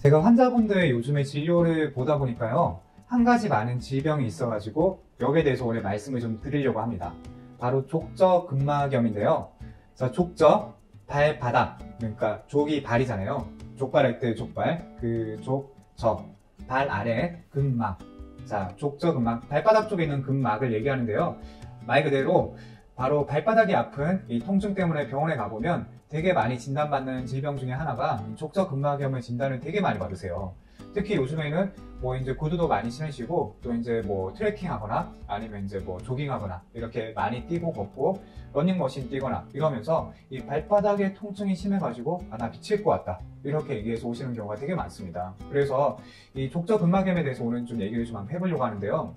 제가 환자분들의 요즘에 진료를 보다 보니까요, 한 가지 많은 질병이 있어가지고 여기에 대해서 오늘 말씀을 좀 드리려고 합니다. 바로 족저근막염인데요. 자, 족저, 발바닥, 그러니까 족이 발이잖아요. 족발할 때 족발, 그 족저, 발 아래 근막. 자, 족저근막, 발바닥 쪽에 있는 근막을 얘기하는데요. 말 그대로 바로 발바닥이 아픈 이 통증 때문에 병원에 가보면 되게 많이 진단받는 질병 중에 하나가 족저근막염의 진단을 되게 많이 받으세요. 특히 요즘에는 뭐 이제 구두도 많이 신으시고 또 이제 뭐 트레킹 하거나 아니면 이제 뭐 조깅 하거나 이렇게 많이 뛰고 걷고 러닝머신 뛰거나 이러면서 이 발바닥에 통증이 심해가지고 나 미칠 것 같다 이렇게 얘기해서 오시는 경우가 되게 많습니다. 그래서 이 족저근막염에 대해서 오늘 좀 얘기를 좀 한번 해보려고 하는데요.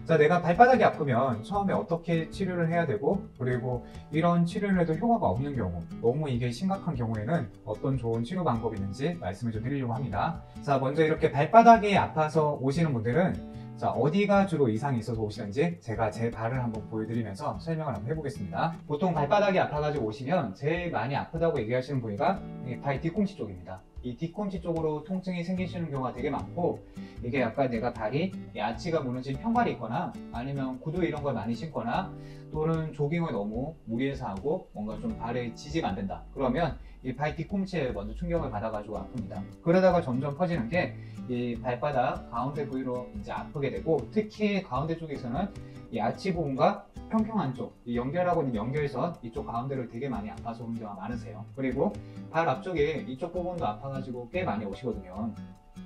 자, 내가 발바닥이 아프면 처음에 어떻게 치료를 해야 되고, 그리고 이런 치료를 해도 효과가 없는 경우, 너무 이게 심각한 경우에는 어떤 좋은 치료 방법이 있는지 말씀을 좀 드리려고 합니다. 자, 먼저 이렇게 발바닥이 아파서 오시는 분들은 자, 어디가 주로 이상이 있어서 오시는지 제가 제 발을 한번 보여드리면서 설명을 한번 해보겠습니다. 보통 발바닥이 아파가지고 오시면 제일 많이 아프다고 얘기하시는 부위가 발 뒤꿈치 쪽입니다. 이 뒤꿈치 쪽으로 통증이 생기시는 경우가 되게 많고, 이게 약간 내가 발이 아치가 무너진 평발이 있거나 아니면 구두 이런 걸 많이 신거나 또는 조깅을 너무 무리해서 하고 뭔가 좀 발에 지지가 안 된다 그러면 이 발 뒤꿈치에 먼저 충격을 받아가지고 아픕니다. 그러다가 점점 퍼지는 게 이 발바닥 가운데 부위로 이제 아프게 되고, 특히 가운데 쪽에서는 이 아치 부분과 평평한 쪽, 이 연결하고 있는 연결선 이쪽 가운데를 되게 많이 아파서 오는 경우가 많으세요. 그리고 발 앞쪽에 이쪽 부분도 아파가지고 꽤 많이 오시거든요.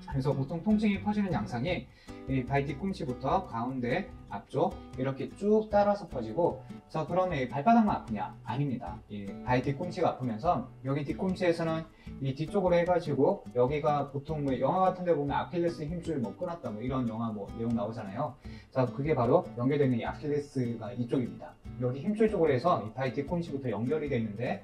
그래서 보통 통증이 퍼지는 양상이 이 발 뒤꿈치부터 가운데, 앞쪽 이렇게 쭉 따라서 퍼지고, 자, 그러면 이 발바닥만 아프냐? 아닙니다. 이 발 뒤꿈치가 아프면서 여기 뒤꿈치에서는 이 뒤쪽으로 해가지고 여기가 보통 뭐 영화 같은 데 보면 아킬레스 힘줄 뭐 끊었다 뭐 이런 영화 뭐 내용 나오잖아요. 자, 그게 바로 연결되는 이 아킬레스가 이쪽입니다. 여기 힘줄 쪽으로 해서 이 발 뒤꿈치부터 연결이 되어 있는데,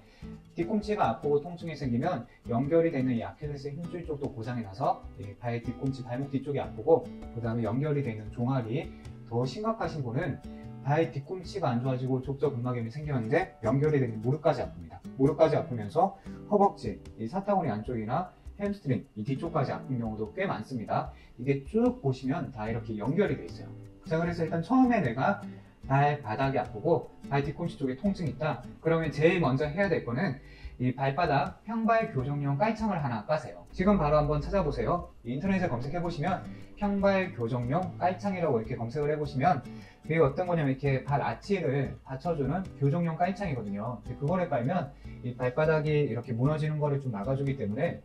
뒤꿈치가 아프고 통증이 생기면 연결이 되는 이 아킬레스 힘줄 쪽도 고장이 나서 발 뒤꿈치, 발목 뒤쪽이 아프고, 그 다음에 연결이 되는 종아리, 더 심각하신 분은 발 뒤꿈치가 안 좋아지고 족저근막염이 생겼는데 연결이 되는 무릎까지 아픕니다. 무릎까지 아프면서 허벅지, 이 사타구니 안쪽이나 햄스트링, 이 뒤쪽까지 아픈 경우도 꽤 많습니다. 이게 쭉 보시면 다 이렇게 연결이 돼 있어요. 자, 그래서 일단 처음에 내가 발바닥이 아프고 발 뒤꿈치 쪽에 통증이 있다 그러면 제일 먼저 해야 될 거는 이 발바닥 평발 교정용 깔창을 하나 까세요. 지금 바로 한번 찾아보세요. 인터넷에 검색해 보시면 평발 교정용 깔창이라고 이렇게 검색을 해보시면 이게 어떤 거냐면 이렇게 발 아치를 받쳐주는 교정용 깔창이거든요. 그거를 깔면 이 발바닥이 이렇게 무너지는 거를 좀 막아주기 때문에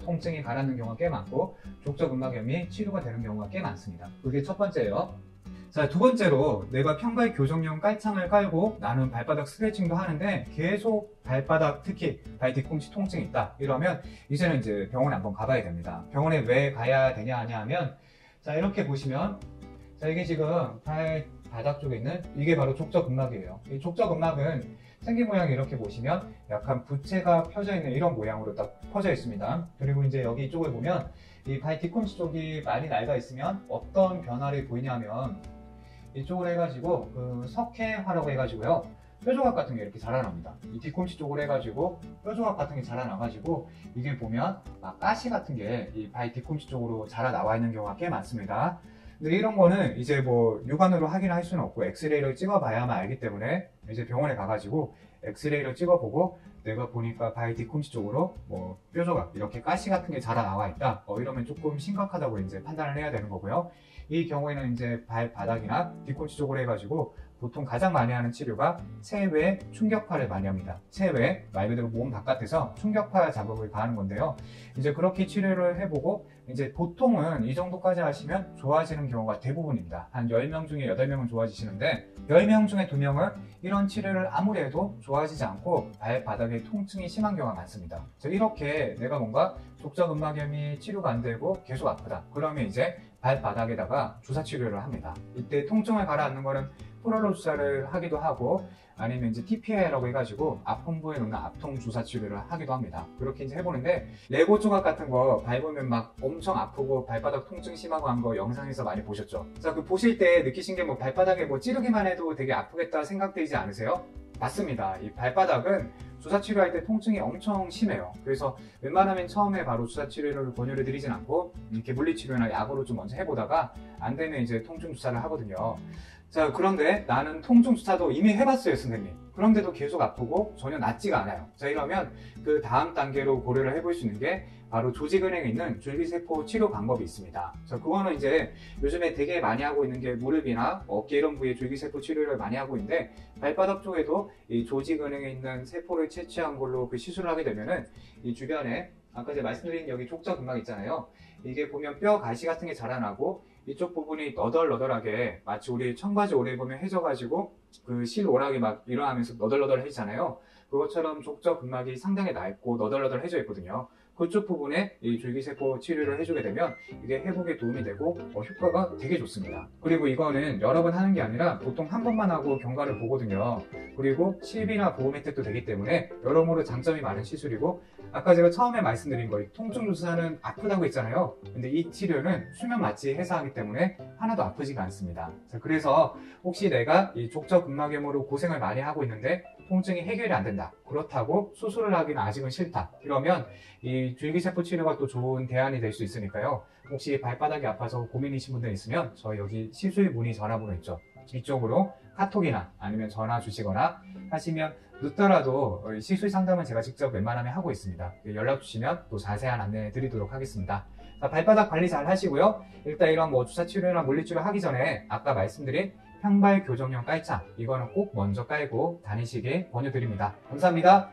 통증이 가라앉는 경우가 꽤 많고 족저근막염이 치료가 되는 경우가 꽤 많습니다. 그게 첫 번째예요. 자, 두 번째로 내가 평발 교정용 깔창을 깔고 나는 발바닥 스트레칭도 하는데 계속 발바닥, 특히 발 뒤꿈치 통증이 있다 이러면 이제는 이제 병원에 한번 가봐야 됩니다. 병원에 왜 가야 되냐 하면, 자, 이렇게 보시면, 자, 이게 지금 발바닥 쪽에 있는 이게 바로 족저근막이에요. 이 족저근막은 생긴 모양이 이렇게 보시면 약간 부채가 펴져 있는 이런 모양으로 딱 퍼져 있습니다. 그리고 이제 여기 이쪽을 보면 이 발 뒤꿈치 쪽이 많이 낡아 있으면 어떤 변화를 보이냐면, 이쪽으로 해가지고 그 석회화라고 해가지고요, 뼈조각 같은 게 이렇게 자라납니다. 이 뒤꿈치 쪽으로 해가지고 뼈조각 같은 게 자라나가지고 이게 보면 막 가시 같은 게 이 발 뒤꿈치 쪽으로 자라 나와 있는 경우가 꽤 많습니다. 근데 이런 거는 이제 뭐 육안으로 확인할 수는 없고 엑스레이를 찍어봐야만 알기 때문에 이제 병원에 가가지고 엑스레이를 찍어보고 내가 보니까 발 뒤꿈치 쪽으로 뭐 뼈조각 이렇게 가시 같은 게 자라 나와 있다 이러면 조금 심각하다고 이제 판단을 해야 되는 거고요. 이 경우에는 이제 발바닥이나 뒤꿈치 쪽으로 해가지고 보통 가장 많이 하는 치료가 체외 충격파를 많이 합니다. 체외, 말 그대로 몸 바깥에서 충격파 자극을 가하는 건데요. 이제 그렇게 치료를 해보고 이제 보통은 이 정도까지 하시면 좋아지는 경우가 대부분입니다. 한 10명 중에 8명은 좋아지시는데 10명 중에 2명은 이런 치료를 아무리 해도 좋아지지 않고 발바닥에 통증이 심한 경우가 많습니다. 이렇게 내가 뭔가 족저근막염이 치료가 안 되고 계속 아프다 그러면 이제 발바닥에다가 주사 치료를 합니다. 이때 통증을 가라앉는 거는 프롤로 주사를 하기도 하고 아니면 이제 TPI라고 해가지고 아픈 부위에 넣는 앞통 주사 치료를 하기도 합니다. 그렇게 이제 해보는데 레고 조각 같은 거 밟으면 막 엄청 아프고 발바닥 통증 심하고 한 거 영상에서 많이 보셨죠? 자, 그 보실 때 느끼신 게 뭐 발바닥에 뭐 찌르기만 해도 되게 아프겠다 생각되지 않으세요? 맞습니다. 이 발바닥은 주사 치료할 때 통증이 엄청 심해요. 그래서 웬만하면 처음에 바로 주사 치료를 권유를 드리진 않고 이렇게 물리치료나 약으로 좀 먼저 해보다가 안 되면 이제 통증 주사를 하거든요. 자, 그런데 나는 통증 주사도 이미 해봤어요, 선생님. 그런데도 계속 아프고 전혀 낫지가 않아요. 자, 이러면 그 다음 단계로 고려를 해볼 수 있는 게 바로 조직은행에 있는 줄기세포 치료 방법이 있습니다. 자, 그거는 이제 요즘에 되게 많이 하고 있는 게 무릎이나 어깨 이런 부위에 줄기세포 치료를 많이 하고 있는데, 발바닥 쪽에도 이 조직은행에 있는 세포를 채취한 걸로 그 시술을 하게 되면은 이 주변에 아까 제가 말씀드린 여기 족저근막 있잖아요. 이게 보면 뼈 가시 같은 게 자라나고 이쪽 부분이 너덜너덜하게, 마치 우리 청바지 오래 입으면 해져가지고 그 실오락이 막 일어나면서 너덜너덜해지잖아요. 그것처럼 족저근막이 상당히 낡고 너덜너덜해져 있거든요. 그쪽 부분에 이 줄기세포 치료를 해주게 되면 이게 회복에 도움이 되고 효과가 되게 좋습니다. 그리고 이거는 여러 번 하는 게 아니라 보통 한 번만 하고 경과를 보거든요. 그리고 실비나 보험 혜택도 되기 때문에 여러모로 장점이 많은 시술이고, 아까 제가 처음에 말씀드린 거, 통증 주사는 아프다고 했잖아요. 근데 이 치료는 수면 마취 해소하기 때문에 하나도 아프지가 않습니다. 자, 그래서 혹시 내가 이 족저근막염으로 고생을 많이 하고 있는데 통증이 해결이 안 된다, 그렇다고 수술을 하기는 아직은 싫다, 이러면 이 줄기세포 치료가 또 좋은 대안이 될 수 있으니까요. 혹시 발바닥이 아파서 고민이신 분들 있으면 저희 여기 시술 문의 전화번호 있죠, 이쪽으로 카톡이나 아니면 전화 주시거나 하시면 늦더라도 시술 상담은 제가 직접 웬만하면 하고 있습니다. 연락 주시면 또 자세한 안내 드리도록 하겠습니다. 자, 발바닥 관리 잘 하시고요. 일단 이런 뭐 주사 치료나 물리치료 하기 전에 아까 말씀드린 평발 교정용 깔창, 이거는 꼭 먼저 깔고 다니시길 권유드립니다. 감사합니다.